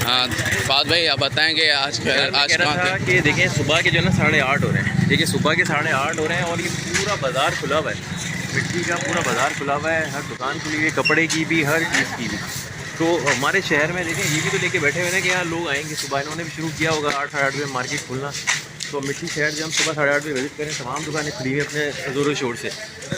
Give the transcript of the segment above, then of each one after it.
हाँ फाद भाई आप बताएंगे आज कह रहा था कि देखें सुबह के जो है ना 8:30 हो रहे हैं। देखिए सुबह के 8:30 हो रहे हैं और ये पूरा बाज़ार खुला हुआ है, मिट्टी का पूरा बाज़ार खुला हुआ है, हर दुकान खुली हुई है, कपड़े की भी, हर चीज़ की भी। तो हमारे शहर में देखें ये भी तो लेके बैठे हुए हैं कि यहाँ लोग आएंगे सुबह, इन्होंने भी शुरू किया होगा 8 साढ़े 8 बजे मार्केट खुलना। तो मिट्टी शहर जब हम सुबह 8:30 बजे विजिट करें, तमाम दुकानें खुली हुई अपने ज़ोर शोर से।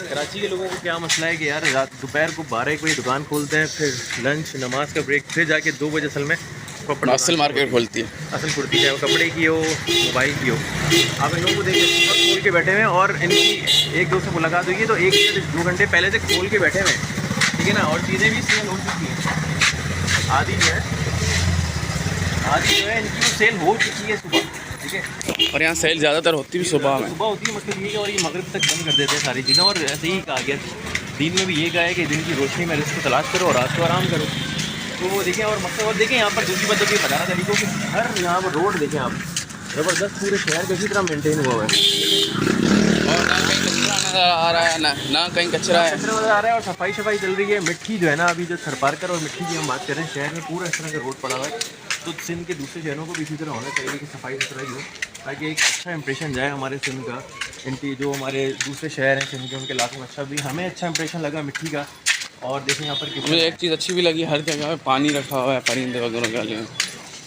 कराची के लोगों को क्या मसला है कि यार रात दोपहर को 12-1 बजे दुकान खोलते हैं, फिर लंच नमाज का ब्रेक, फिर जाके 2 बजे असल में प्रॉपर असल मार्केट खोलती है, असल खुलती है, कपड़े की हो, मोबाइल की हो। आप इन लोगों को देखिए सब खोल के बैठे हुए हैं और इनकी एक दो से मुलाकात हुई है तो 1 से 2 घंटे पहले से खोल के बैठे हुए हैं, ठीक है ना। और चीज़ें भी सेल हो चुकी हैं, आधी जो है इनकी सेल हो चुकी है सुबह, ठीक है। और यहाँ सेल ज़्यादातर होती भी सुबह में, सुबह होती है, मतलब ये और ये मगरिब तक बंद कर देते हैं सारी चीज़ें। और ऐसे ही कहा गया दिन में भी ये कहा है कि दिन की रोशनी में रिस्क तलाश करो और रात को आराम करो। तो वो देखें और मकसद, और देखें यहाँ पर दूसरी बात ये बताना तरीकों कि हर यहाँ पर रोड देखें आप, ज़बरदस्त पूरे शहर को इसी तरह मेंटेन हुआ है और ना कहीं कचरा नज़र आ रहा है, ना कहीं कचरा है, कचरा नज़र आ रहा है और सफाई चल रही है। मिट्टी जो है ना, अभी जो थरपारकर और मिट्टी की हम बात कर रहे हैं, शहर में पूरा इस तरह का रोड पड़ा हुआ है। तो सिंध के दूसरे शहरों को भी इसी तरह होना चाहिए कि सफाई सुथराई हो, ताकि एक अच्छा इंप्रेशन जाए हमारे सिंध का। इनकी जो हमारे दूसरे शहर हैं सिंध के, उनके इलाकों में अच्छा भी हमें अच्छा इंप्रेशन लगा मिट्टी का। और देखें यहाँ पर मुझे एक चीज़ अच्छी भी लगी, हर जगह पे पानी रखा हुआ है परिंदे वगैरह के लिए,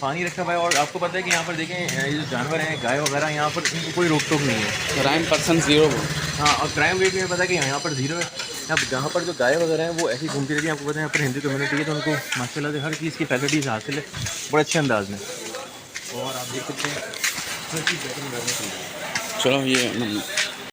पानी रखा हुआ है। और आपको पता है कि यहाँ पर देखें ये जो जानवर हैं, गाय वगैरह, यहाँ पर इनको कोई रोक टोक नहीं है। क्राइम% 0। हाँ, और क्राइम रेट में पता है कि यहाँ पर 0 है। अब जहाँ पर जो गाय वगैरह हैं वो ऐसी घूमती रहती है, आपको पता है यहाँ पर हिंदू कम्युनिटी है तो उनको माशाल्लाह से हर चीज़ की फैसिलिटीज़ हासिल है बड़े अच्छे अंदाज में। और आप देख सकते हैं हर चीज़ बेहतर अंदाज में। चलो ये